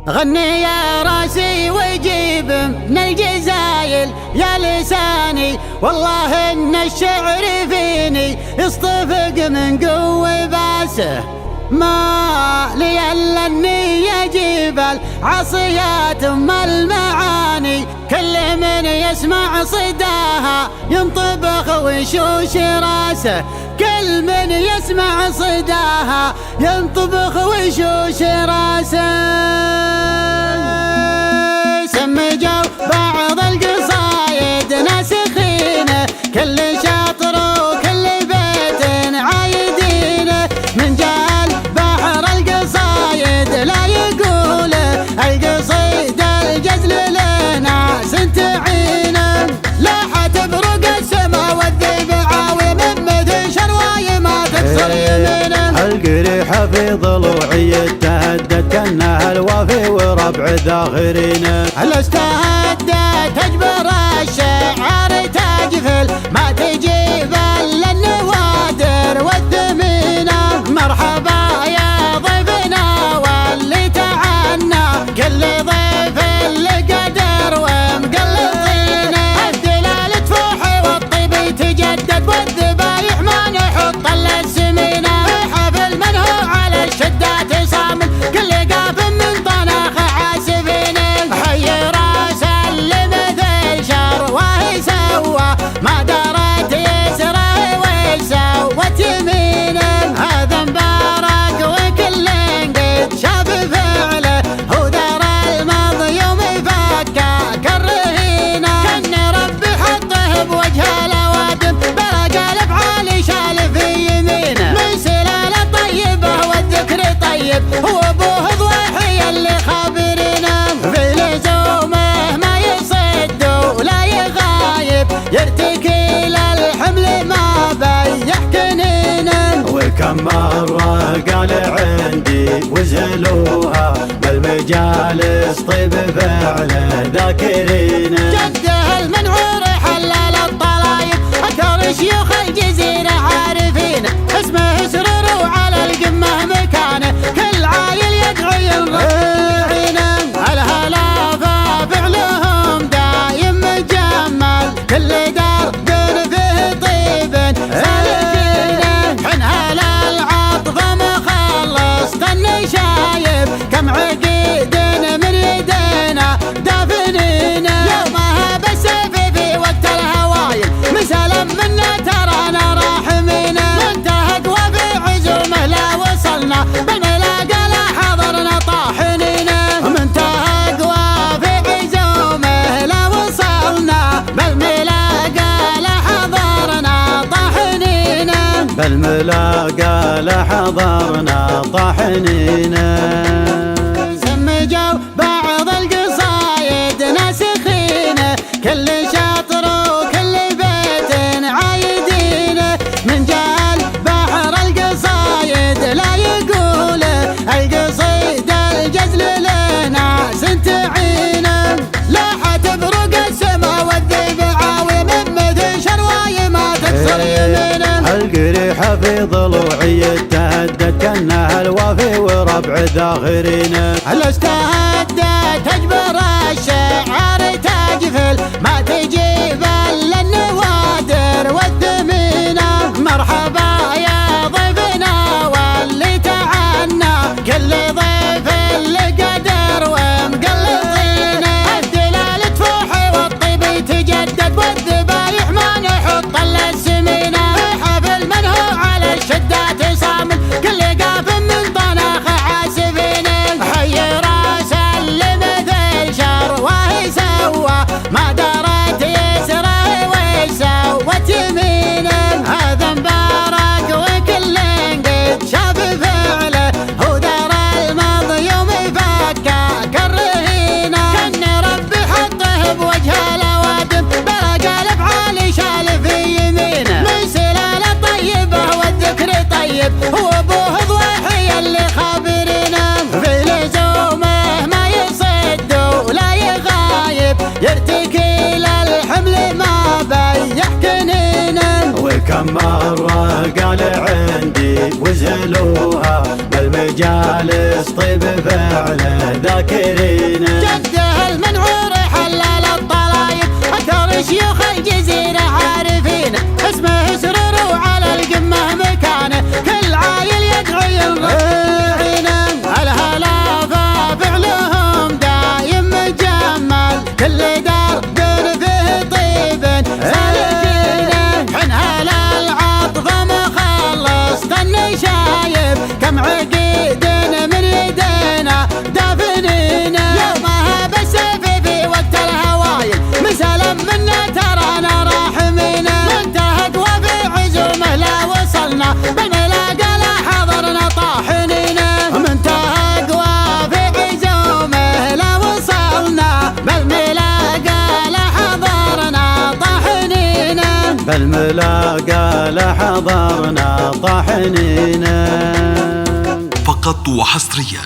غني يا راسي وجيب من الجزايل يا لساني، والله ان الشعر فيني يصطفق من قوة باسه. ما لي الا اني اجيب العصيات ام المعاني، كل من يسمع صداها ينطبخ ويشوش راسه، كل من يسمع صداها ينطبخ ويشوش راسه. سمجوا بعض القصايد ناسخينه، كل شاطر وكل بيت عايدينه، من جال بحر القصايد لا يقوله، القصيد الجزل لناس تعينه، لاحت بروق السما والذيب عاوي من مثل شرواي ما تكسر يمينه. القريحة في ضلوعي اتهدت كانها الوافي وربع ذاخرينه، الاستهدت تجبر الشعر تجفل ما تجيب الا النوادر والثمينه. مرحبا يا ضيفنا واللي تعنا، كل ضيف اللي قدر ومقلطينه، الدلال تفوح والطيب يتجدد والذبايح ما نحط الا السمينه، حفل من هو على الشدات صامل، كل قاف من طناخ عاسفينه، حي راس اللي مثل شرواه سوى ما درت يسره ويش سوت يمينه، هذا مبارك وكل قد شاف فعله، هو دار الماضي يوم فكاك الرهينه، كان ربي حطه بوجه الاوادم برق الافعال شال في يمينه، من سلاله طيبه والذكر طيب هو ابوه ضوحي اللي خابرينه، في لزومه ما يصد ولا يغايب يرتكي للحمل ما بيح كنينه، وكم مرة قال عندي وزلوها بالمجالس طيب فعله ذاكرينه، جده المنعور حلال الطلايب اكثر شيوخ الجزيرة عارفينه، اسمه سرور وعلى القمة مكانه كل عايل يدعي الرعينه، الهلافة فعلهم دايم مجمل كل دار دون فيه طيب سالكينه، حن هلا العطف مخلص تني شايب كم عقيد من يدينا دافنينه، يومها بالسيف في وقت الهوايل مسلم منا ترانا راحمينه، منتهى وفي عزومه لا وصلنا بالملاقى لا حضرنا طاحنينه، منتهى وفي عزومه لا وصلنا بالملاقى لا حضرنا طاحنينه، بالملاقى لحضرنا طاحنينه. سمجوا بعض القصايد ناسخينه، كل شاطر وكل بيت عايدينه، من جال بحر القصايد لا يقوله، القصيد الجزل لناس تعينه، لاحت بروق السما والذيب عاوي من مثل شرواي ما تكسر يمينه، القريحة في ضلوعي اتهدت كانها الوافي وربع ذاخرينه، الاستهدت تجبر الشعر تجفل ما تجيب الا النوادر والثمينه، مرحبا يا ضيفنا واللي تعنا، كل ضيف اللي قدر ومقلطينه، الدلال تفوح والطيب يتجدد والذبايح ما نحط الا السمينه، حفل من هو على الشدات صامل، كل قاف من طناخ عاسفينه، حي راس اللي مثل شرواه سوى ما درت يسره ويش سوت يمينه، هذا مبارك وكل قد شاف فعله، هو دار الماضي يوم فكاك الرهينه، كان ربي حطه بوجه الاوادم برق الافعال شال في يمينه، من سلاله طيبه والذكر طيب هو ابوه ضوحي اللي خابرينه، في لزومه ما يصد ولا يغايب يرتكي للحمل ما بيح كنينه، وكم مرة قال عندي وزلوها بالمجالس طيب بالفعل ذاكرين. جده المنعور حلال الطلايب أكثر شيوخ الجزيرة عارفين، اسمه سرور وعلى القمة مكانه كل عايل يدعي الرعينه. الهلافة فعلهم دايم مجمل كل درب فيه طيب سالكينه. حنها للعطف مخلص تني شايب كم عقيد من يدينا دافنينه. يومها بالسيف في وقت الهوايل مسلم منا ترانا راحمينه. منتهى وفي عزومه لا وصلنا بالملاقى لا حضرنا طاحنينه. منتهى وفي عزومه لا وصلنا بالملاقى لا حضرنا طاحنينه. بالملاقى لا حضرنا طاحنين. فقط وحصريا